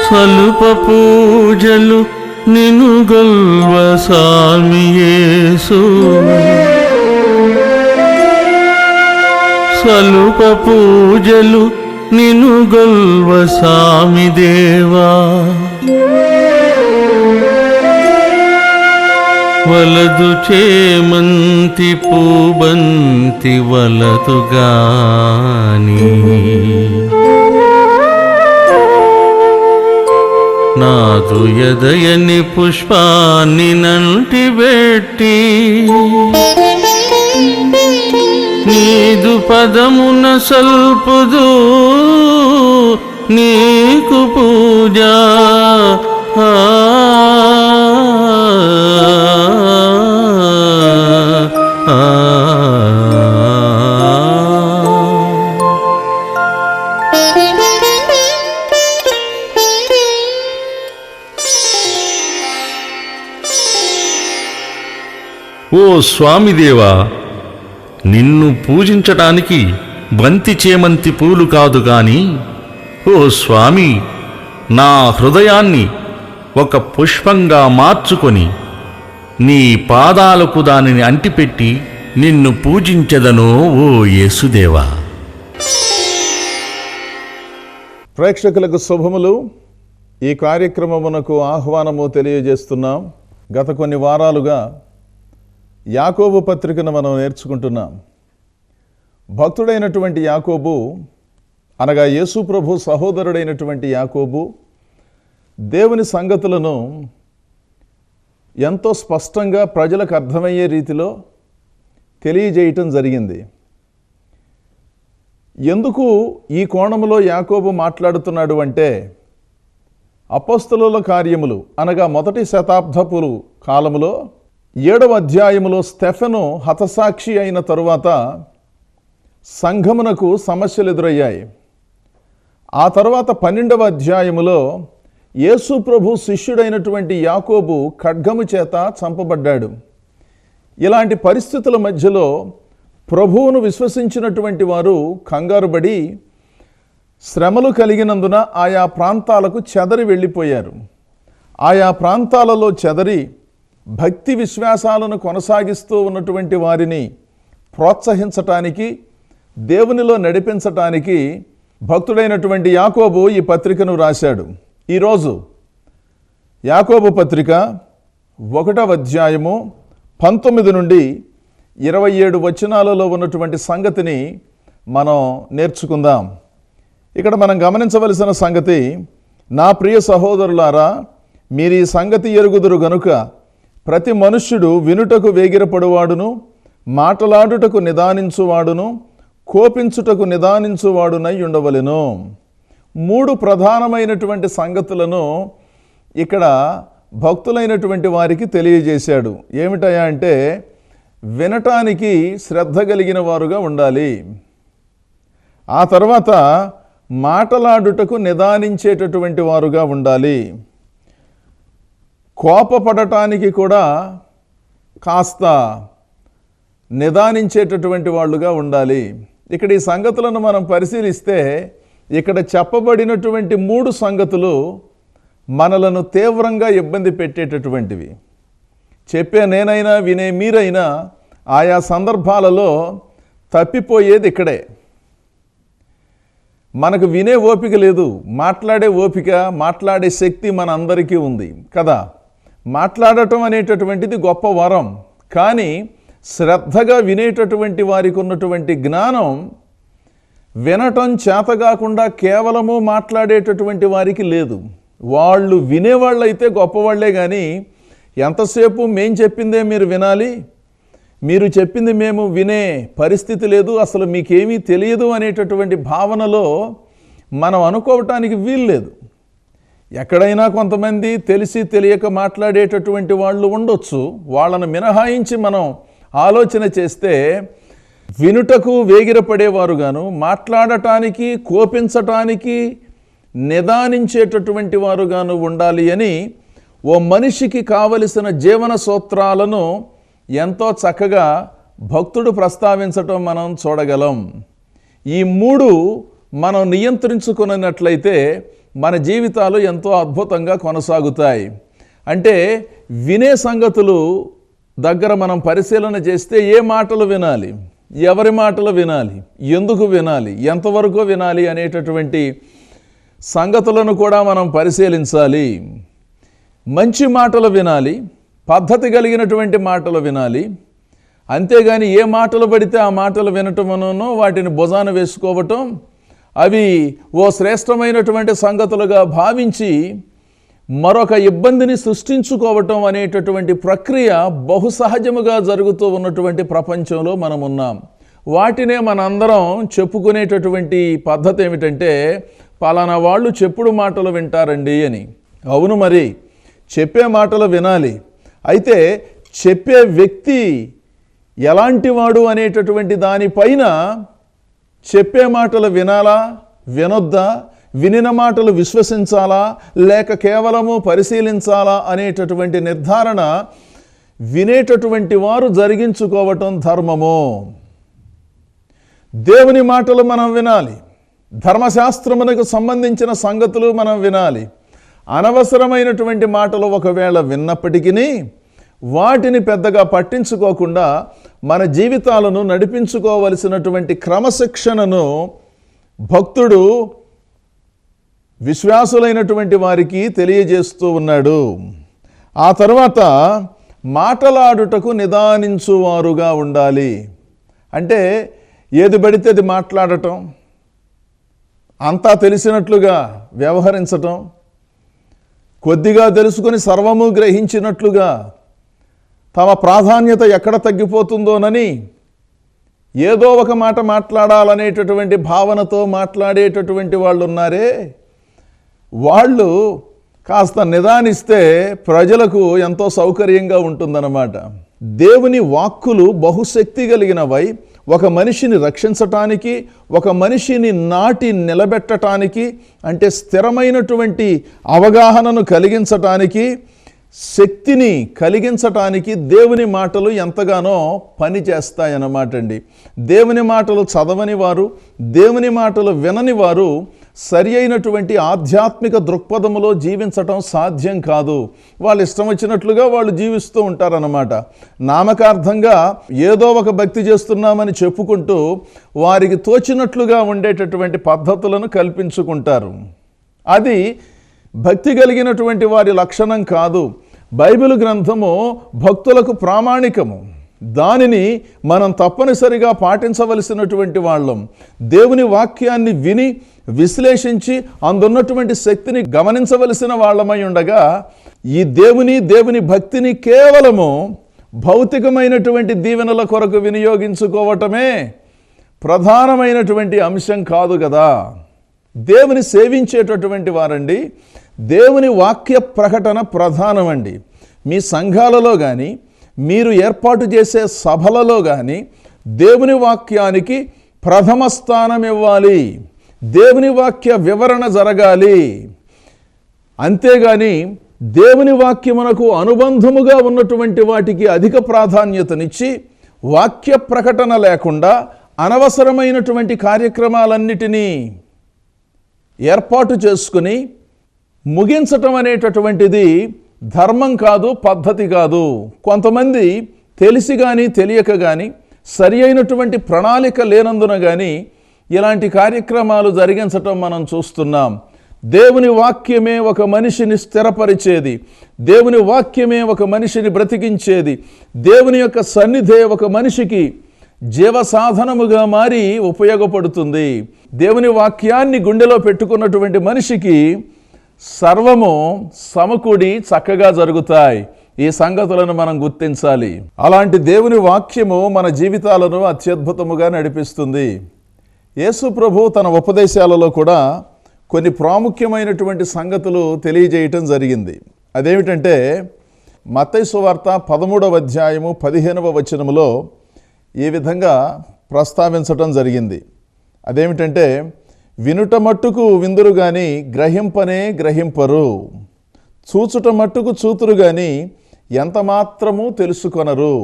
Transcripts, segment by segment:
స్వల్ప పూజలు నిను గొల్వ స్వామి యేసు, స్వల్ప పూజలు నిను గొల్వ స్వామి దేవా, వలదు చేమంతి పూబంతి వలదు గాని, నాదు ఎదయని పుష్పాన్ని నంటి పెట్టి, నీదు పదమున సల్పుదు నీకు పూజ. ఓ స్వామిదేవా, నిన్ను పూజించటానికి బంతి చేమంతి పూలు కాదు గాని, ఓ స్వామి, నా హృదయాన్ని ఒక పుష్పంగా మార్చుకొని నీ పాదాలకు దానిని అంటిపెట్టి నిన్ను పూజించెదను ఓ యేసుదేవా. ప్రేక్షకులకు శుభములు. ఈ కార్యక్రమమునకు ఆహ్వానము తెలియజేస్తున్నాం. గత కొన్ని వారాలుగా యాకోబు పత్రికను మనం నేర్చుకుంటున్నాం. భక్తుడైనటువంటి యాకోబు, అనగా యేసు ప్రభు సహోదరుడైనటువంటి యాకోబు దేవుని సంగతులను ఎంతో స్పష్టంగా ప్రజలకు అర్థమయ్యే రీతిలో తెలియజేయటం జరిగింది. ఎందుకు ఈ కోణంలో యాకోబు మాట్లాడుతున్నాడు అంటే, అపోస్తలుల కార్యములు అనగా మొదటి శతాబ్దపు కాలములో 7వ అధ్యాయములో స్టెఫెను హతసాక్షి అయిన తరువాత సంఘమునకు సమస్యలు ఎదురయ్యాయి. ఆ తర్వాత 12వ అధ్యాయములో యేసు ప్రభు శిష్యుడైనటువంటి యాకోబు ఖడ్గము చేత చంపబడ్డాడు. ఇలాంటి పరిస్థితుల మధ్యలో ప్రభువును విశ్వసించినటువంటి వారు కంగారుబడి శ్రమలు కలిగినందున ఆయా ప్రాంతాలకు చెదరి వెళ్ళిపోయారు. ఆయా ప్రాంతాలలో చెదరి భక్తి విశ్వాసాలను కొనసాగిస్తూ ఉన్నటువంటి వారిని ప్రోత్సహించటానికి, దేవునిలో నడిపించటానికి భక్తుడైనటువంటి యాకోబు ఈ పత్రికను రాశాడు. ఈరోజు యాకోబు పత్రిక 1వ అధ్యాయము 19 నుండి 27 వచనాలలో ఉన్నటువంటి సంగతిని మనం నేర్చుకుందాం. ఇక్కడ మనం గమనించవలసిన సంగతి, నా ప్రియ సహోదరులారా, మీరు ఈ సంగతి ఎరుగుదురు గనుక ప్రతి మనుష్యుడు వినుటకు వేగిరపడువాడును, మాటలాడుటకు నిదానించువాడును, కోపించుటకు నిదానించువాడునై ఉండవలెను. 3 ప్రధానమైనటువంటి సంగతులను ఇక్కడ భక్తులైనటువంటి వారికి తెలియజేశాడు. ఏమిటయా అంటే, వినటానికి శ్రద్ధ కలిగిన వారుగా ఉండాలి, ఆ తర్వాత మాటలాడుటకు నిదానించేటటువంటి వారుగా ఉండాలి, కోపపడటానికి కూడా కాస్త నిదానించేటటువంటి వాళ్ళుగా ఉండాలి. ఇక్కడ ఈ సంగతులను మనం పరిశీలిస్తే, ఇక్కడ చెప్పబడినటువంటి 3 సంగతులు మనలను తీవ్రంగా ఇబ్బంది పెట్టేటటువంటివి. చెప్పే నేనైనా వినే మీరైనా ఆయా సందర్భాలలో తప్పిపోయేది ఇక్కడే. మనకు వినే ఓపిక లేదు, మాట్లాడే ఓపిక, మాట్లాడే శక్తి మన అందరికీ ఉంది కదా. మాట్లాడటం అనేటటువంటిది గొప్ప వరం, కానీ శ్రద్ధగా వినేటటువంటి వారికి ఉన్నటువంటి జ్ఞానం వినటం చేతగాకుండా కేవలము మాట్లాడేటటువంటి వారికి లేదు. వాళ్ళు వినేవాళ్ళైతే గొప్పవాళ్లే, కానీ ఎంతసేపు మేం చెప్పిందే మీరు వినాలి, మీరు చెప్పింది మేము వినే పరిస్థితి లేదు, అసలు మీకేమీ తెలియదు అనేటటువంటి భావనలో మనం అనుకోవటానికి వీల్లేదు. ఎక్కడైనా కొంతమంది తెలిసి తెలియక మాట్లాడేటటువంటి వాళ్ళు ఉండొచ్చు. వాళ్ళను మినహాయించి మనం ఆలోచన చేస్తే వినుటకు వేగిరపడేవారుగాను, మాట్లాడటానికి కోపించటానికి నిదానించేటటువంటి వారుగాను ఉండాలి అని ఓ మనిషికి కావలసిన జీవన సూత్రాలను ఎంతో చక్కగా భక్తుడు ప్రస్తావించటం మనం చూడగలం. ఈ 3 మనం నియంత్రించుకున్నట్లయితే మన జీవితాలు ఎంతో అద్భుతంగా కొనసాగుతాయి. అంటే వినే సంగతులు దగ్గర మనం పరిశీలన చేస్తే ఏ మాటలు వినాలి, ఎవరి మాటలు వినాలి, ఎందుకు వినాలి, ఎంతవరకు వినాలి అనేటటువంటి సంగతులను కూడా మనం పరిశీలించాలి. మంచి మాటలు వినాలి, పద్ధతి కలిగినటువంటి మాటలు వినాలి. అంతేగాని ఏ మాటలు పడితే ఆ మాటలు వినటమనో వాటిని భుజాన వేసుకోవటం, అవి ఓ శ్రేష్టమైనటువంటి సంగతులుగా భావించి మరొక ఇబ్బందిని సృష్టించుకోవటం అనేటటువంటి ప్రక్రియ బహుసహజముగా జరుగుతూ ఉన్నటువంటి ప్రపంచంలో మనం ఉన్నాం. వాటినే మనందరం చెప్పుకునేటటువంటి పద్ధతి ఏమిటంటే, పలానా వాళ్ళు చెప్పుడు మాటలు వింటారండి అని. అవును, మరి చెప్పే మాటలు వినాలి. అయితే చెప్పే వ్యక్తి ఎలాంటి వాడు అనేటటువంటి దానిపైన చెప్పే మాటలు వినాలా, వినొద్దా, వినిన మాటలు విశ్వసించాలా, లేక కేవలము పరిశీలించాలా అనేటటువంటి నిర్ధారణ వినేటటువంటి వారు జరిగించుకోవటం ధర్మము. దేవుని మాటలు మనం వినాలి, ధర్మశాస్త్రమునకు సంబంధించిన సంగతులు మనం వినాలి. అనవసరమైనటువంటి మాటలు ఒకవేళ విన్నప్పటికీ వాటిని పెద్దగా పట్టించుకోకుండా మన జీవితాలను నడిపించుకోవలసినటువంటి క్రమశిక్షణను భక్తుడు విశ్వాసులైనటువంటి వారికి తెలియజేస్తూ ఉన్నాడు. ఆ తర్వాత మాటలాడుటకు నిదానించువారుగా ఉండాలి. అంటే ఏది పడితే అది మాట్లాడటం, అంతా తెలిసినట్లుగా వ్యవహరించటం, కొద్దిగా తెలుసుకొని సర్వము గ్రహించినట్లుగా తమ ప్రాధాన్యత ఎక్కడ తగ్గిపోతుందోనని ఏదో ఒక మాట మాట్లాడాలనేటటువంటి భావనతో మాట్లాడేటటువంటి వాళ్ళు ఉన్నారే, వాళ్ళు కాస్త నిదానిస్తే ప్రజలకు ఎంతో సౌకర్యంగా ఉంటుందన్నమాట. దేవుని వాక్కులు బహుశక్తి కలిగినవై ఒక మనిషిని రక్షించటానికి, ఒక మనిషిని నాటి నిలబెట్టడానికి, అంటే స్థిరమైనటువంటి అవగాహనను కలిగించటానికి, శక్తిని కలిగించటానికి దేవుని మాటలు ఎంతగానో పని చేస్తాయన్నమాట అండి. దేవుని మాటలు చదవని వారు, దేవుని మాటలు వినని వారు సరి అయినటువంటి ఆధ్యాత్మిక దృక్పథములో జీవించటం సాధ్యం కాదు. వాళ్ళు ఇష్టం వచ్చినట్లుగా వాళ్ళు జీవిస్తూ ఉంటారన్నమాట. నామకార్థంగా ఏదో ఒక భక్తి చేస్తున్నామని చెప్పుకుంటూ వారికి తోచినట్లుగా ఉండేటటువంటి పద్ధతులను కల్పించుకుంటారు. అది భక్తి కలిగినటువంటి వారి లక్షణం కాదు. బైబిల్ గ్రంథము భక్తులకు ప్రామాణికము. దానిని మనం తప్పనిసరిగా పాటించవలసినటువంటి వాళ్ళం. దేవుని వాక్యాన్ని విని విశ్లేషించి అందున్నటువంటి శక్తిని గమనించవలసిన వాళ్ళమై ఉండగా, ఈ దేవుని భక్తిని కేవలము భౌతికమైనటువంటి దీవెనల కొరకు వినియోగించుకోవటమే ప్రధానమైనటువంటి అంశం కాదు కదా. దేవుని సేవించేటటువంటి వారండి, దేవుని వాక్య ప్రకటన ప్రధానమండి. మీ సంఘాలలో కానీ, మీరు ఏర్పాటు చేసే సభలలో కానీ దేవుని వాక్యానికి ప్రథమ స్థానం ఇవ్వాలి. దేవుని వాక్య వివరణ జరగాలి. అంతేగాని దేవుని వాక్యమునకు అనుబంధముగా ఉన్నటువంటి వాటికి అధిక ప్రాధాన్యతనిచ్చి వాక్య ప్రకటన లేకుండా అనవసరమైనటువంటి కార్యక్రమాలన్నిటినీ ఏర్పాటు చేసుకుని ముగించటం అనేటటువంటిది ధర్మం కాదు, పద్ధతి కాదు. కొంతమంది తెలిసి కానీ తెలియక కానీ సరి అయినటువంటి ప్రణాళిక లేనందున కానీ ఇలాంటి కార్యక్రమాలు జరిగించటం మనం చూస్తున్నాం. దేవుని వాక్యమే ఒక మనిషిని స్థిరపరిచేది, దేవుని వాక్యమే ఒక మనిషిని బ్రతికించేది, దేవుని యొక్క సన్నిధే ఒక మనిషికి జీవ సాధనముగా మారి ఉపయోగపడుతుంది. దేవుని వాక్యాన్ని గుండెలో పెట్టుకున్నటువంటి మనిషికి సర్వము సమకూడి చక్కగా జరుగుతాయి. ఈ సంగతులను మనం గుర్తించాలి. అలాంటి దేవుని వాక్యము మన జీవితాలను అత్యద్భుతముగా నడిపిస్తుంది. యేసు ప్రభు తన ఉపదేశాలలో కూడా కొన్ని ప్రాముఖ్యమైనటువంటి సంగతులు తెలియజేయటం జరిగింది. అదేమిటంటే మత్తయి సువార్త 13వ అధ్యాయము 15వ వచనములో ఈ విధంగా ప్రస్తావించటం జరిగింది. అదేమిటంటే వినుట మట్టుకు విందురు గాని గ్రహింపనే గ్రహింపరు, చూచుట మట్టుకు చూతురు గాని ఎంత మాత్రము తెలుసుకొనరు.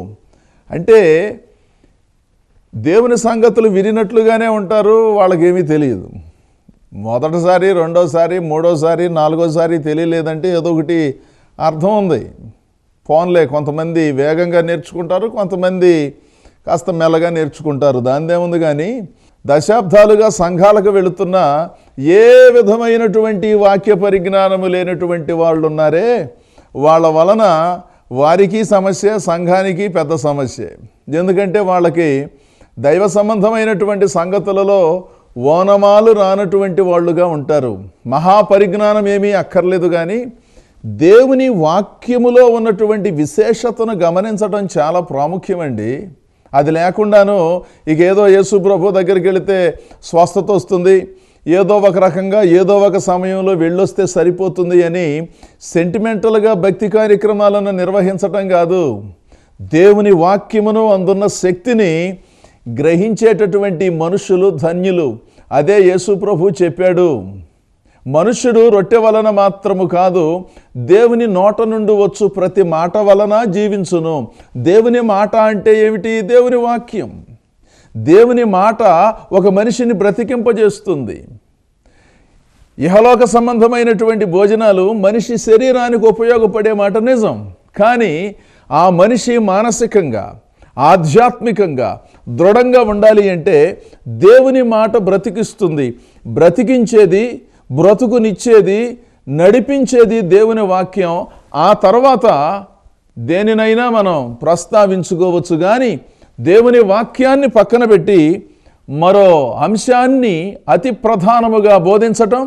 అంటే దేవుని సంగతులు వినినట్లుగానే ఉంటారు, వాళ్ళకేమీ తెలియదు. మొదటిసారి, రెండోసారి, మూడోసారి, నాలుగోసారి తెలియలేదంటే ఏదో ఒకటి అర్థం ఉంది. పోన్లే, కొంతమంది వేగంగా నేర్చుకుంటారు, కొంతమంది కాస్త మెల్లగా నేర్చుకుంటారు, దానిదేముంది. కానీ దశాబ్దాలుగా సంఘాలకు వెళుతున్న ఏ విధమైనటువంటి వాక్య పరిజ్ఞానము లేనటువంటి వాళ్ళు ఉన్నారే, వాళ్ళ వలన వారికి సమస్య, సంఘానికి పెద్ద సమస్య. ఎందుకంటే వాళ్ళకి దైవ సంబంధమైనటువంటి సంగతులలో ఓనమాలు రానటువంటి వాళ్ళుగా ఉంటారు. మహాపరిజ్ఞానం ఏమీ అక్కర్లేదు, కానీ దేవుని వాక్యములో ఉన్నటువంటి విశేషతను గమనించడం చాలా ప్రాముఖ్యమండి. అది లేకుండాను ఇక ఏదో యేసు ప్రభు దగ్గరికి వెళితే స్వస్థత వస్తుంది, ఏదో ఒక రకంగా ఏదో ఒక సమయంలో వెళ్ళొస్తే సరిపోతుంది అని సెంటిమెంటల్గా భక్తి కార్యక్రమాలను నిర్వహించటం కాదు. దేవుని వాక్యమును అందున్న శక్తిని గ్రహించేటటువంటి మనుషులు ధన్యులు. అదే యేసు ప్రభు చెప్పాడు, మనుష్యుడు రొట్టె వలన మాత్రము కాదు, దేవుని నోట నుండి వచ్చు ప్రతి మాట వలన జీవించును. దేవుని మాట అంటే ఏమిటి? దేవుని వాక్యం. దేవుని మాట ఒక మనిషిని బ్రతికింపజేస్తుంది. ఇహలోక సంబంధమైనటువంటి భోజనాలు మనిషి శరీరానికి ఉపయోగపడే మాట నిజం, కానీ ఆ మనిషి మానసికంగా, ఆధ్యాత్మికంగా దృఢంగా ఉండాలి అంటే దేవుని మాట బ్రతికిస్తుంది. బ్రతికించేది, బ్రతుకునిచ్చేది, నడిపించేది దేవుని వాక్యం. ఆ తర్వాత దేనినైనా మనం ప్రస్తావించుకోవచ్చు, కానీ దేవుని వాక్యాన్ని పక్కన పెట్టి మరో అంశాన్ని అతి ప్రధానముగా బోధించటం,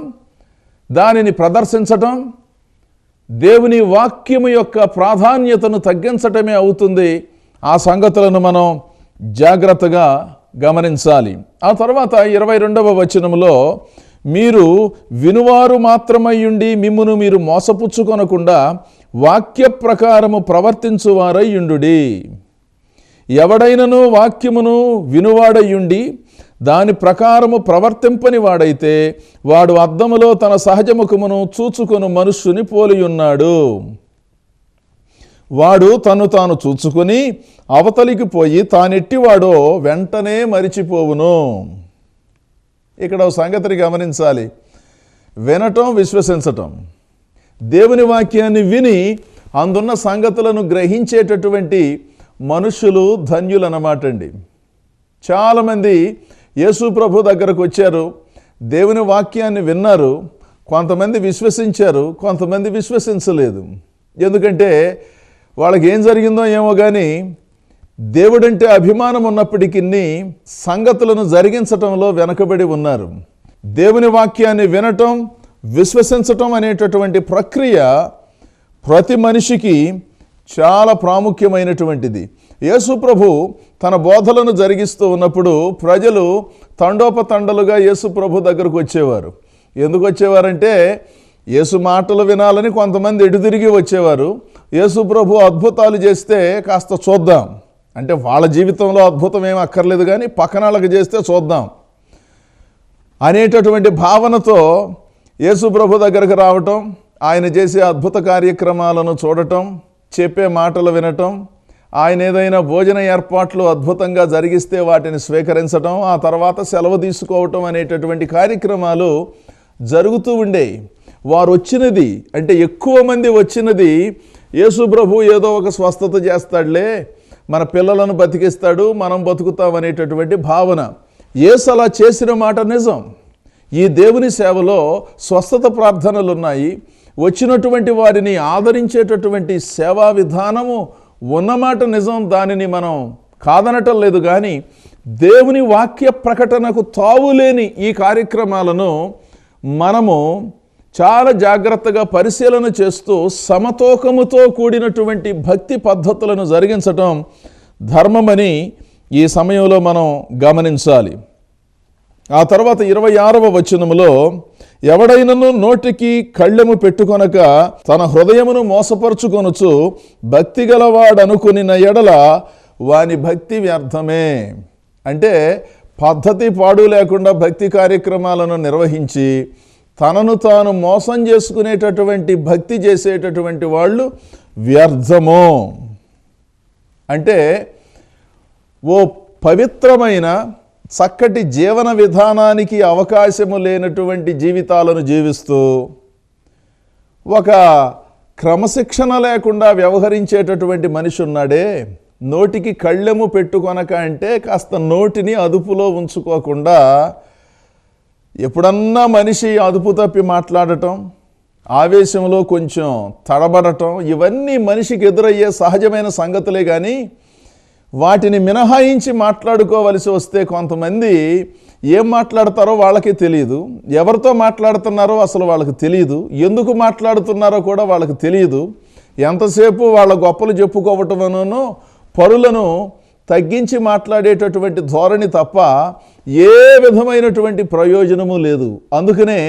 దానిని ప్రదర్శించటం, దేవుని వాక్యము యొక్క ప్రాధాన్యతను తగ్గించటమే అవుతుంది. ఆ సంగతులను మనం జాగ్రత్తగా గమనించాలి. ఆ తర్వాత 22వ వచనములో, మీరు వినువారు మాత్రమయ్యుండి మిమ్మును మీరు మోసపుచ్చుకొనకుండా వాక్య ప్రకారము ప్రవర్తించువారయ్యుండుడి. ఎవడైనను వాక్యమును వినువాడయ్యుండి దాని ప్రకారము ప్రవర్తింపని వాడైతే వాడు అద్దములో తన సహజముఖమును చూచుకొను మనుష్యుని పోలియున్నాడు. వాడు తను తాను చూచుకొని అవతలికి పోయి తానెట్టివాడో వెంటనే మరిచిపోవును. ఇక్కడ ఒక సంగతిని గమనించాలి. వినటం, విశ్వసించటం. దేవుని వాక్యాన్ని విని అందున్న సంగతులను గ్రహించేటటువంటి మనుషులు ధన్యులు అన్నమాట అండి. చాలామంది యేసు ప్రభు దగ్గరకు వచ్చారు, దేవుని వాక్యాన్ని విన్నారు, కొంతమంది విశ్వసించారు, కొంతమంది విశ్వసించలేదు. ఎందుకంటే వాళ్ళకి ఏం జరిగిందో ఏమో కానీ దేవుడంటే అభిమానం ఉన్నప్పటికీ సంగతులను జరిగించటంలో వెనకబడి ఉన్నారు. దేవుని వాక్యాన్ని వినటం, విశ్వసించటం అనేటటువంటి ప్రక్రియ ప్రతి మనిషికి చాలా ప్రాముఖ్యమైనటువంటిది. యేసు ప్రభు తన బోధలను జరిగిస్తూ ఉన్నప్పుడు ప్రజలు తండోపతండలుగా యేసు ప్రభు దగ్గరకు వచ్చేవారు. ఎందుకు వచ్చేవారంటే యేసు మాటలు వినాలని కొంతమంది ఎటుతిరిగి వచ్చేవారు. యేసు ప్రభు అద్భుతాలు చేస్తే కాస్త చూద్దాం, అంటే వాళ్ళ జీవితంలో అద్భుతం ఏం అక్కర్లేదు కానీ పక్కన వాళ్ళకి చేస్తే చూద్దాం అనేటటువంటి భావనతో యేసు ప్రభు దగ్గరకు రావటం, ఆయన చేసే అద్భుత కార్యక్రమాలను చూడటం, చెప్పే మాటలు వినటం, ఆయన ఏదైనా భోజన ఏర్పాట్లు అద్భుతంగా జరిగిస్తే వాటిని స్వీకరించటం, ఆ తర్వాత సెలవు తీసుకోవటం అనేటటువంటి కార్యక్రమాలు జరుగుతూ ఉండేవి. వారు వచ్చినది అంటే ఎక్కువ మంది వచ్చినది యేసు ప్రభు ఏదో ఒక స్వస్థత చేస్తాడులే, మన పిల్లలను బతికిస్తాడు, మనం బతుకుతాం అనేటటువంటి భావన. యేసు అలా చేసిన మాట నిజం. ఈ దేవుని సేవలో స్వస్థత ప్రార్థనలు ఉన్నాయి. వచ్చినటువంటి వారిని ఆదరించేటటువంటి సేవా విధానము ఉన్నమాట నిజం, దానిని మనం కాదనటం లేదు. కానీ దేవుని వాక్య ప్రకటనకు తావులేని ఈ కార్యక్రమాలను మనము చాలా జాగ్రత్తగా పరిశీలన చేస్తూ సమతూకముతో కూడినటువంటి భక్తి పద్ధతులను జరిగించటం ధర్మమని ఈ సమయంలో మనం గమనించాలి. ఆ తర్వాత 26వ వచనములో, ఎవడైనను నోటికి కళ్ళెము పెట్టుకొనక తన హృదయమును మోసపరుచుకొనుచు భక్తి గలవాడనుకునిన ఎడల వాని భక్తి వ్యర్థమే. అంటే పద్ధతి పాడు లేకుండా భక్తి కార్యక్రమాలను నిర్వహించి తనను తాను మోసం చేసుకునేటటువంటి భక్తి చేసేటటువంటి వాళ్ళు వ్యర్థము. అంటే ఓ పవిత్రమైన చక్కటి జీవన విధానానికి అవకాశము లేనటువంటి జీవితాలను జీవిస్తూ ఒక క్రమశిక్షణ లేకుండా వ్యవహరించేటటువంటి మనిషి ఉన్నాడే, నోటికి కళ్ళెము పెట్టుకొనక అంటే కాస్త నోటిని అదుపులో ఉంచుకోకుండా ఎప్పుడన్నా మనిషి అదుపు తప్పి మాట్లాడటం, ఆవేశంలో కొంచెం తడబడటం, ఇవన్నీ మనిషికి ఎదురయ్యే సహజమైన సంగతులే. కానీ వాటిని మినహాయించి మాట్లాడుకోవలసి వస్తే కొంతమంది ఏం మాట్లాడతారో వాళ్ళకి తెలియదు, ఎవరితో మాట్లాడుతున్నారో అసలు వాళ్ళకి తెలియదు, ఎందుకు మాట్లాడుతున్నారో కూడా వాళ్ళకి తెలియదు. ఎంతసేపు వాళ్ళ గొప్పలు చెప్పుకోవటమనో పరులను తగ్గించి మాట్లాడేటటువంటి ధోరణి తప్ప ఏ విధమైనటువంటి ప్రయోజనము లేదు. అందుకనే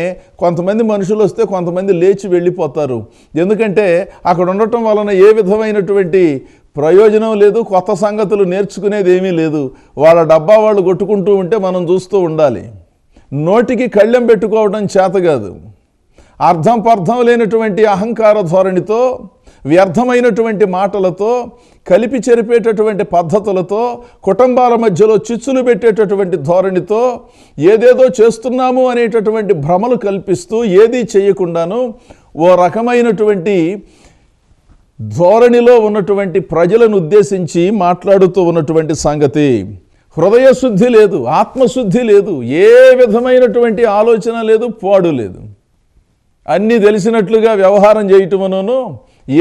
కొంతమంది మనుషులు వస్తే కొంతమంది లేచి వెళ్ళిపోతారు. ఎందుకంటే అక్కడ ఉండటం వలన ఏ విధమైనటువంటి ప్రయోజనం లేదు, కొత్త సంగతులు నేర్చుకునేది ఏమీ లేదు. వాళ్ళ డబ్బా వాళ్ళు కొట్టుకుంటూ ఉంటే మనం చూస్తూ ఉండాలి. నోటికి కళ్ళెం పెట్టుకోవడం చేత కాదు, అర్థం పర్థం లేనటువంటి అహంకార ధోరణితో, వ్యర్థమైనటువంటి మాటలతో, కలిపి చెరిపేటటువంటి పద్ధతులతో, కుటుంబాల మధ్యలో చిచ్చులు పెట్టేటటువంటి ధోరణితో, ఏదేదో చేస్తున్నాము అనేటటువంటి భ్రమలు కల్పిస్తూ ఏదీ చేయకుండాను ఓ రకమైనటువంటి ధోరణిలో ఉన్నటువంటి ప్రజలను ఉద్దేశించి మాట్లాడుతూ ఉన్నటువంటి సంగతి. హృదయ శుద్ధి లేదు, ఆత్మశుద్ధి లేదు, ఏ విధమైనటువంటి ఆలోచన లేదు, పాడు లేదు. అన్నీ తెలిసినట్లుగా వ్యవహారం చేయటమనోను,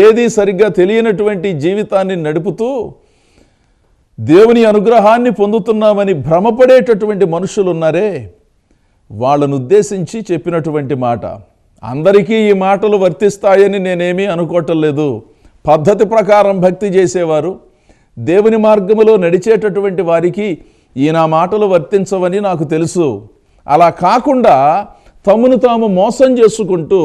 ఏదీ సరిగ్గా తెలియనటువంటి జీవితాన్ని నడుపుతూ దేవుని అనుగ్రహాన్ని పొందుతున్నామని భ్రమపడేటటువంటి మనుషులు ఉన్నారే, వాళ్ళను ఉద్దేశించి చెప్పినటువంటి మాట. అందరికీ ఈ మాటలు వర్తిస్తాయని నేనేమీ అనుకోవటం లేదు. పద్ధతి ప్రకారం భక్తి చేసేవారు, దేవుని మార్గములో నడిచేటటువంటి వారికి ఈ నా మాటలు వర్తించవని నాకు తెలుసు. అలా కాకుండా తమను తాము మోసం చేసుకుంటూ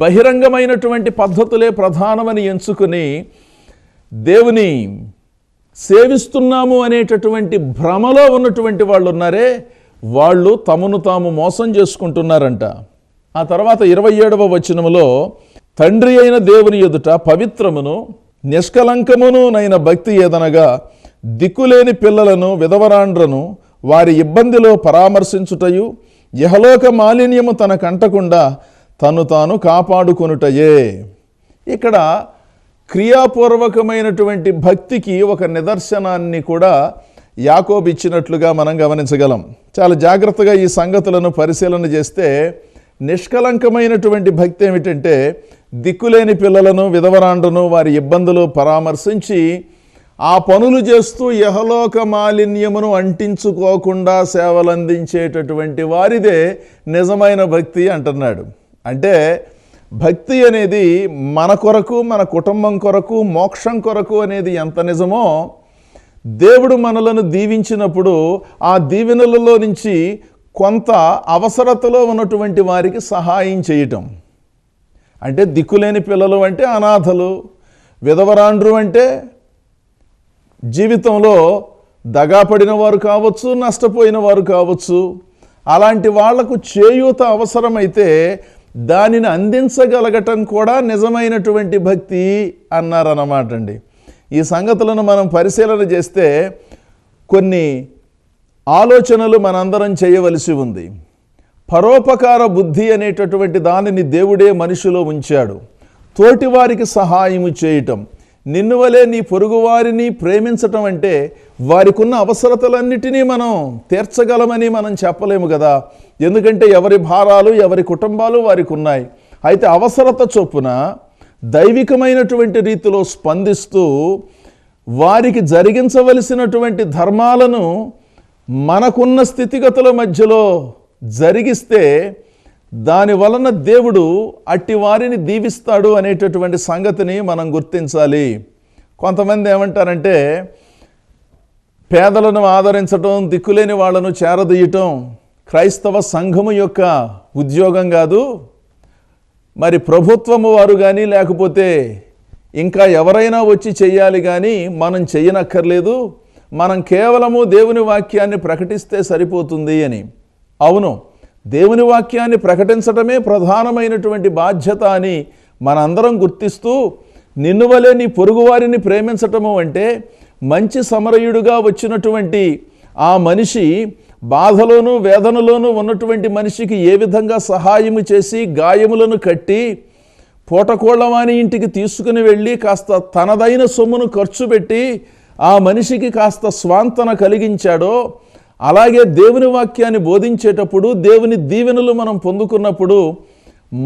బహిరంగమైనటువంటి పద్ధతులే ప్రధానమని ఎంచుకుని దేవుని సేవిస్తున్నాము అనేటటువంటి భ్రమలో ఉన్నటువంటి వాళ్ళు ఉన్నారే, వాళ్ళు తమను తాము మోసం చేసుకుంటున్నారంట. ఆ తర్వాత 27వ వచనములో, తండ్రి అయిన దేవుని ఎదుట పవిత్రమును నిష్కలంకమును నైన భక్తి ఏదనగా దిక్కులేని పిల్లలను విధవరాండ్రను వారి ఇబ్బందిలో పరామర్శించుటయు యహలోక మాలిన్యము తనకంటకుండా తను తాను కాపాడుకొనుటయే. ఇక్కడ క్రియాపూర్వకమైనటువంటి భక్తికి ఒక నిదర్శనాన్ని కూడా యాకోబు ఇచ్చినట్లుగా మనం గమనించగలం. చాలా జాగ్రత్తగా ఈ సంగతులను పరిశీలన చేస్తే నిష్కలంకమైనటువంటి భక్తి ఏమిటంటే దిక్కులేని పిల్లలను విధవరాండ్రను వారి ఇబ్బందులు పరామర్శించి ఆ పనులు చేస్తూ యహలోక మాలిన్యమును అంటించుకోకుండా సేవలందించేటటువంటి వారిదే నిజమైన భక్తి అంటున్నాడు. అంటే భక్తి అనేది మన కొరకు, మన కుటుంబం కొరకు, మోక్షం కొరకు అనేది ఎంత నిజమో, దేవుడు మనలను దీవించినప్పుడు ఆ దీవెనలలో నుంచి కొంత అవసరతలో ఉన్నటువంటి వారికి సహాయం చేయటం. అంటే దిక్కులేని పిల్లలు అంటే అనాథలు, విధవరాండ్రు అంటే జీవితంలో దగాపడిన వారు కావచ్చు, నష్టపోయిన వారు కావచ్చు. అలాంటి వాళ్లకు చేయూత అవసరమైతే దానిని అందించగలగటం కూడా నిజమైనటువంటి భక్తి అన్నారన్నమాట అండి. ఈ సంగతులను మనం పరిశీలన చేస్తే కొన్ని ఆలోచనలు మనందరం చేయవలసి ఉంది. పరోపకార బుద్ధి అనేటటువంటి దానిని దేవుడే మనిషిలో ఉంచాడు. తోటివారికి సహాయము చేయటం, నిన్ను వలె నీ పొరుగువారిని ప్రేమించటం అంటే వారికి ఉన్న అవసరతలన్నిటినీ మనం తీర్చగలమని మనం చెప్పలేము కదా. ఎందుకంటే ఎవరి భారాలు, ఎవరి కుటుంబాలు వారికి ఉన్నాయి. అయితే అవసరత చొప్పున దైవికమైనటువంటి రీతిలో స్పందిస్తూ వారికి జరిగించవలసినటువంటి ధర్మాలను మనకున్న స్థితిగతుల మధ్యలో జరిగిస్తే దాని వలన దేవుడు అట్టి వారిని దీవిస్తాడు అనేటటువంటి సంగతిని మనం గుర్తించాలి. కొంతమంది ఏమంటారంటే పేదలను ఆదరించటం, దిక్కులేని వాళ్ళను చేరదీయటం క్రైస్తవ సంఘము యొక్క ఉద్యోగం కాదు, మరి ప్రభుత్వము వారు కానీ లేకపోతే ఇంకా ఎవరైనా వచ్చి చెయ్యాలి కానీ మనం చెయ్యనక్కర్లేదు, మనం కేవలము దేవుని వాక్యాన్ని ప్రకటిస్తే సరిపోతుంది అని. అవును, దేవుని వాక్యాన్ని ప్రకటించటమే ప్రధానమైనటువంటి బాధ్యత అని మనందరం గుర్తిస్తూ, నిన్ను వలె నీ పొరుగువారిని ప్రేమించటము అంటే మంచి సమరయుడుగా వచ్చినటువంటి ఆ మనిషి బాధలోనూ వేదనలోనూ ఉన్నటువంటి మనిషికి ఏ విధంగా సహాయము చేసి గాయములను కట్టి పూటకోళ్ళవాని ఇంటికి తీసుకుని వెళ్ళి కాస్త తనదైన సొమ్మును ఖర్చు పెట్టి ఆ మనిషికి కాస్త స్వాంతన కలిగించాడో, అలాగే దేవుని వాక్యాన్ని బోధించేటప్పుడు దేవుని దీవెనలు మనం పొందుకున్నప్పుడు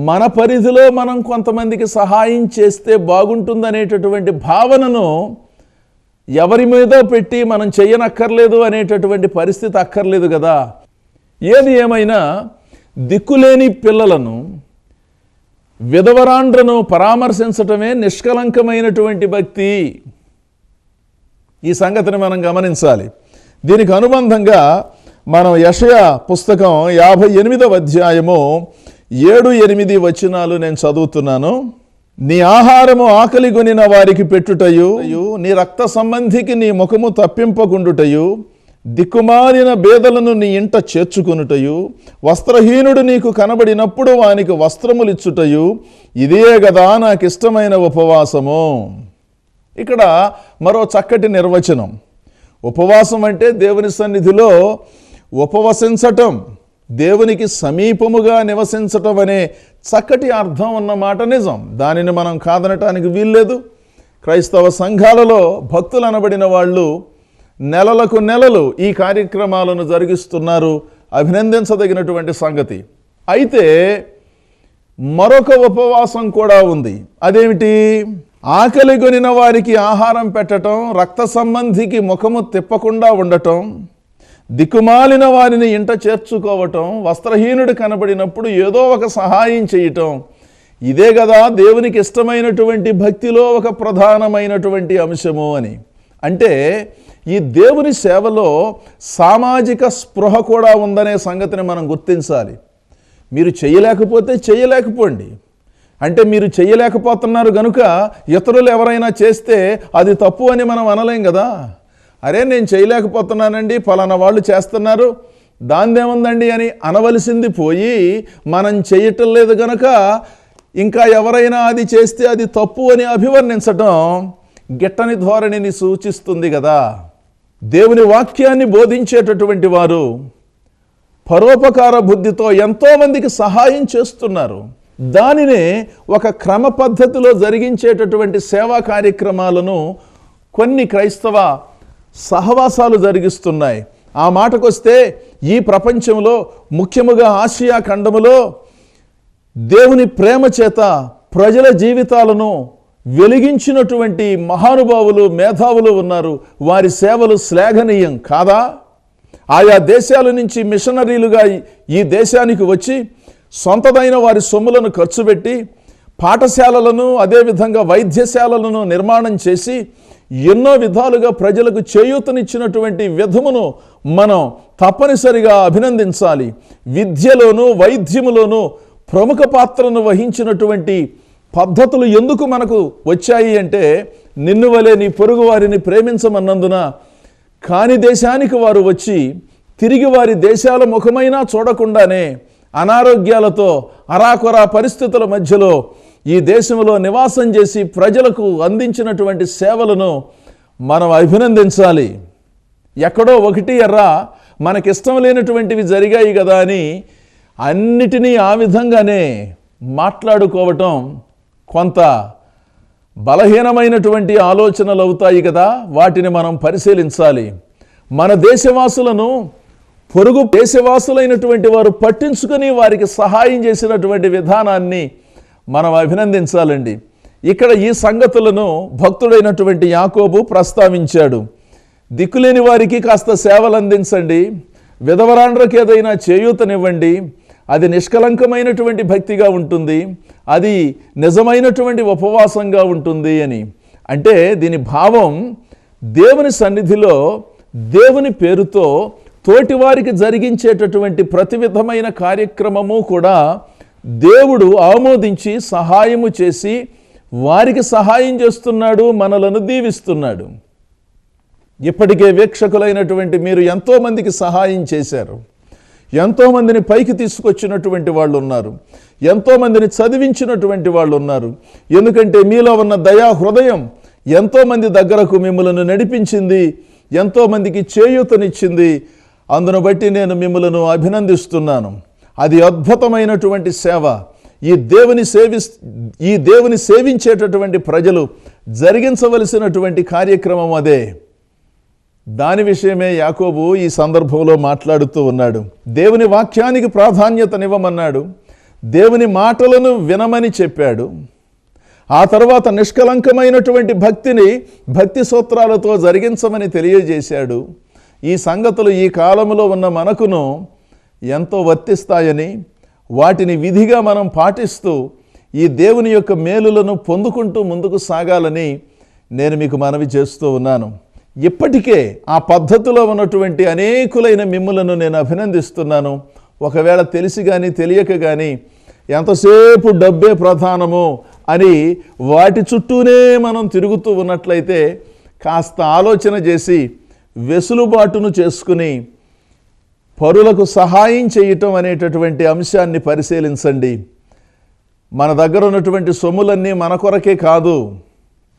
మన పరిధిలో మనం కొంతమందికి సహాయం చేస్తే బాగుంటుందనేటటువంటి భావనను ఎవరి మీద పెట్టి మనం చెయ్యనక్కర్లేదు అనేటటువంటి పరిస్థితి అక్కర్లేదు కదా. ఏది ఏమైనా దిక్కులేని పిల్లలను, విధవరాండ్రను పరామర్శించటమే నిష్కలంకమైనటువంటి భక్తి. ఈ సంగతిని మనం గమనించాలి. దీనికి అనుబంధంగా మనం యెషయా పుస్తకం 58వ అధ్యాయము 7-8 వచనాలు నేను చదువుతున్నాను. నీ ఆహారము ఆకలిగొనిన వారికి పెట్టుటయు, నీ రక్త సంబంధికి నీ ముఖము తప్పింపకుండుటయు, దిక్కుమాలిన బేదలను నీ ఇంట చేర్చుకొనుటయు, వస్త్రహీనుడు నీకు కనబడినప్పుడు వానికి వస్త్రములిచ్చుటయు, ఇదే గదా నాకు ఇష్టమైన ఉపవాసము. ఇక్కడ మరో చక్కటి నిర్వచనం. ఉపవాసం అంటే దేవుని సన్నిధిలో ఉపవసించటం, దేవునికి సమీపముగా నివసించటం అనే చక్కటి అర్థం ఉన్నమాట నిజం. దానిని మనం కాదనటానికి వీల్లేదు. క్రైస్తవ సంఘాలలో భక్తులు అనబడిన వాళ్ళు నెలలకు నెలలు ఈ కార్యక్రమాలను జరిగిస్తున్నారు, అభినందించదగినటువంటి సంగతి. అయితే మరొక ఉపవాసం కూడా ఉంది. అదేమిటి? ఆకలిగొనిన వారికి ఆహారం పెట్టటం, రక్త సంబంధికి ముఖము తిప్పకుండా ఉండటం, దిక్కుమాలిన వారిని ఇంట చేర్చుకోవటం, వస్త్రహీనుడు కనబడినప్పుడు ఏదో ఒక సహాయం చేయటం, ఇదే కదా దేవునికి ఇష్టమైనటువంటి భక్తిలో ఒక ప్రధానమైనటువంటి అంశము అని. అంటే ఈ దేవుని సేవలో సామాజిక స్పృహ కూడా ఉందనే సంగతిని మనం గుర్తించాలి. మీరు చేయలేకపోతే చేయలేకపోండి, అంటే మీరు చేయలేకపోతున్నారు గనుక ఇతరులు ఎవరైనా చేస్తే అది తప్పు అని మనం అనలేం కదా. అరే నేను చేయలేకపోతున్నానండి, ఫలానా వాళ్ళు చేస్తున్నారు, దాందేముందండి అని అనవలసింది పోయి మనం చేయటం లేదు గనుక ఇంకా ఎవరైనా అది చేస్తే అది తప్పు అని అభివర్ణించటం గిట్టని ధోరణిని సూచిస్తుంది కదా. దేవుని వాక్యాన్ని బోధించేటటువంటి వారు పరోపకార బుద్ధితో ఎంతోమందికి సహాయం చేస్తున్నారు. దానినే ఒక క్రమ పద్ధతిలో జరిగించేటటువంటి సేవా కార్యక్రమాలను కొన్ని క్రైస్తవ సహవాసాలు జరిగిస్తున్నాయి. ఆ మాటకొస్తే ఈ ప్రపంచంలో ముఖ్యముగా ఆసియా ఖండములో దేవుని ప్రేమ చేత ప్రజల జీవితాలను వెలిగించినటువంటి మహానుభావులు, మేధావులు ఉన్నారు. వారి సేవలు శ్లాఘనీయం కాదా? ఆయా దేశాల నుంచి మిషనరీలుగా ఈ దేశానికి వచ్చి సొంతదైన వారి సొమ్ములను ఖర్చు పెట్టి పాఠశాలలను, అదేవిధంగా వైద్యశాలలను నిర్మాణం చేసి ఎన్నో విధాలుగా ప్రజలకు చేయూతనిచ్చినటువంటి విధమును మనం తప్పనిసరిగా అభినందించాలి. విద్యలోను వైద్యములోను ప్రముఖ పాత్రను వహించినటువంటి పద్ధతులు ఎందుకు మనకు వచ్చాయి అంటే, నిన్ను వలె నీ పొరుగు వారిని ప్రేమించమన్నందున కాని దేశానికి వారు వచ్చి తిరిగి వారి దేశాల ముఖమైనా చూడకుండానే అనారోగ్యాలతో అరాకొరా పరిస్థితుల మధ్యలో ఈ దేశంలో నివాసం చేసి ప్రజలకు అందించినటువంటి సేవలను మనం అభినందించాలి. ఎక్కడో ఒకటి ఎర్రా మనకిష్టం లేనటువంటివి జరిగాయి కదా అని అన్నిటినీ ఆ విధంగానే మాట్లాడుకోవటం కొంత బలహీనమైనటువంటి ఆలోచనలు అవుతాయి కదా. వాటిని మనం పరిశీలించాలి. మన దేశవాసులను పొరుగు దేశవాసులైనటువంటి వారు పట్టించుకొని వారికి సహాయం చేసినటువంటి విధానాన్ని మనం అభినందించాలండి. ఇక్కడ ఈ సంగతులను భక్తుడైనటువంటి యాకోబు ప్రస్తావించాడు. దిక్కులేని వారికి కాస్త సేవలు అందించండి, విధవరాండ్రకు ఏదైనా చేయూతనివ్వండి, అది నిష్కలంకమైనటువంటి భక్తిగా ఉంటుంది, అది నిజమైనటువంటి ఉపవాసంగా ఉంటుంది అని. అంటే దీని భావం దేవుని సన్నిధిలో దేవుని పేరుతో తోటివారికి జరిగించేటటువంటి ప్రతి విధమైన కార్యక్రమము కూడా దేవుడు ఆమోదించి సహాయము చేసి వారికి సహాయం చేస్తున్నాడు, మనలను దీవిస్తున్నాడు. ఇప్పటికే వీక్షకులైనటువంటి మీరు ఎంతోమందికి సహాయం చేశారు, ఎంతోమందిని పైకి తీసుకొచ్చినటువంటి వాళ్ళు ఉన్నారు, ఎంతోమందిని చదివించినటువంటి వాళ్ళు ఉన్నారు. ఎందుకంటే మీలో ఉన్న దయా హృదయం ఎంతోమంది దగ్గరకు మిమ్మలను నడిపించింది, ఎంతోమందికి చేయూతనిచ్చింది. అందును బట్టి నేను మిమ్మలను అభినందిస్తున్నాను. అది అద్భుతమైనటువంటి సేవ. ఈ దేవుని సేవించేటటువంటి ప్రజలు జరిగించవలసినటువంటి కార్యక్రమం అదే. దాని విషయమే యాకోబు ఈ సందర్భంలో మాట్లాడుతూ ఉన్నాడు. దేవుని వాక్యానికి ప్రాధాన్యతనివ్వమన్నాడు, దేవుని మాటలను వినమని చెప్పాడు. ఆ తర్వాత నిష్కలంకమైనటువంటి భక్తిని భక్తి సూత్రాలతో జరిగించమని తెలియజేశాడు. ఈ సంగతులు ఈ కాలంలో ఉన్న మనకును ఎంతో వర్తిస్తాయని, వాటిని విధిగా మనం పాటిస్తూ ఈ దేవుని యొక్క మేలులను పొందుకుంటూ ముందుకు సాగాలని నేను మీకు మనవి చేస్తూ ఉన్నాను. ఇప్పటికే ఆ పద్ధతిలో ఉన్నటువంటి అనేకులైన మిమ్ములను నేను అభినందిస్తున్నాను. ఒకవేళ తెలిసి కానీ తెలియక కానీ ఎంతసేపు డబ్బే ప్రధానము అని వాటి చుట్టూనే మనం తిరుగుతూ ఉన్నట్లయితే కాస్త ఆలోచన చేసి వెసులుబాటును చేసుకుని పరులకు సహాయం చేయటం అనేటటువంటి అంశాన్ని పరిశీలించండి. మన దగ్గర ఉన్నటువంటి సొమ్ములన్నీ మన కొరకే కాదు,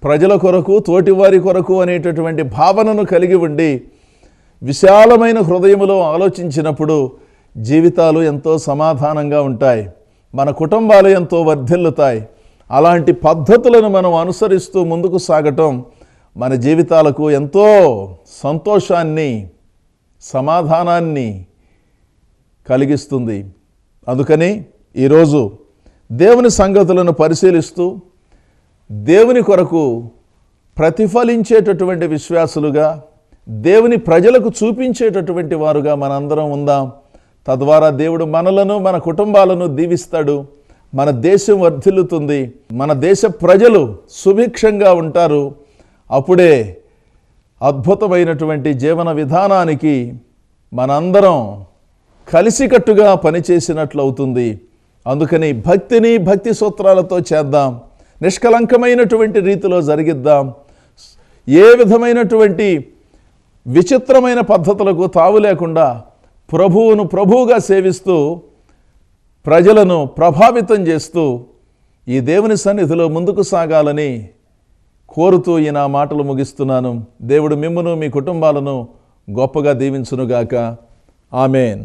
ప్రజల కొరకు, తోటివారి కొరకు అనేటటువంటి భావనను కలిగి ఉండి విశాలమైన హృదయములో ఆలోచించినప్పుడు జీవితాలు ఎంతో సమాధానంగా ఉంటాయి, మన కుటుంబాలు ఎంతో వర్ధిల్లుతాయి. అలాంటి పద్ధతులను మనం అనుసరిస్తూ ముందుకు సాగటం మన జీవితాలకు ఎంతో సంతోషాన్ని, సమాధానాన్ని కలిగిస్తుంది. అందుకని ఈరోజు దేవుని సంగతులను పరిశీలిస్తూ దేవుని కొరకు ప్రతిఫలించేటటువంటి విశ్వాసులుగా, దేవుని ప్రజలకు చూపించేటటువంటి వారుగా మనందరం ఉందాం. తద్వారా దేవుడు మనలను, మన కుటుంబాలను దీవిస్తాడు. మన దేశం వర్ధిల్లుతుంది, మన దేశ ప్రజలు సుభిక్షంగా ఉంటారు. అప్పుడే అద్భుతమైనటువంటి జీవన విధానానికి మనందరం కలిసికట్టుగా పనిచేసినట్లు అవుతుంది. అందుకని భక్తిని భక్తి సూత్రాలతో చేద్దాం, నిష్కలంకమైనటువంటి రీతిలో జరిగిద్దాం. ఏ విధమైనటువంటి విచిత్రమైన పద్ధతులకు తావు లేకుండా ప్రభువును ప్రభువుగా సేవిస్తూ ప్రజలను ప్రభావితం చేస్తూ ఈ దేవుని సన్నిధిలో ముందుకు సాగాలని కోరుతూ ఈ నా మాటలు ముగిస్తున్నాను. దేవుడు మిమ్మును, మీ కుటుంబాలను గొప్పగా దీవించునుగాక. ఆమేన్.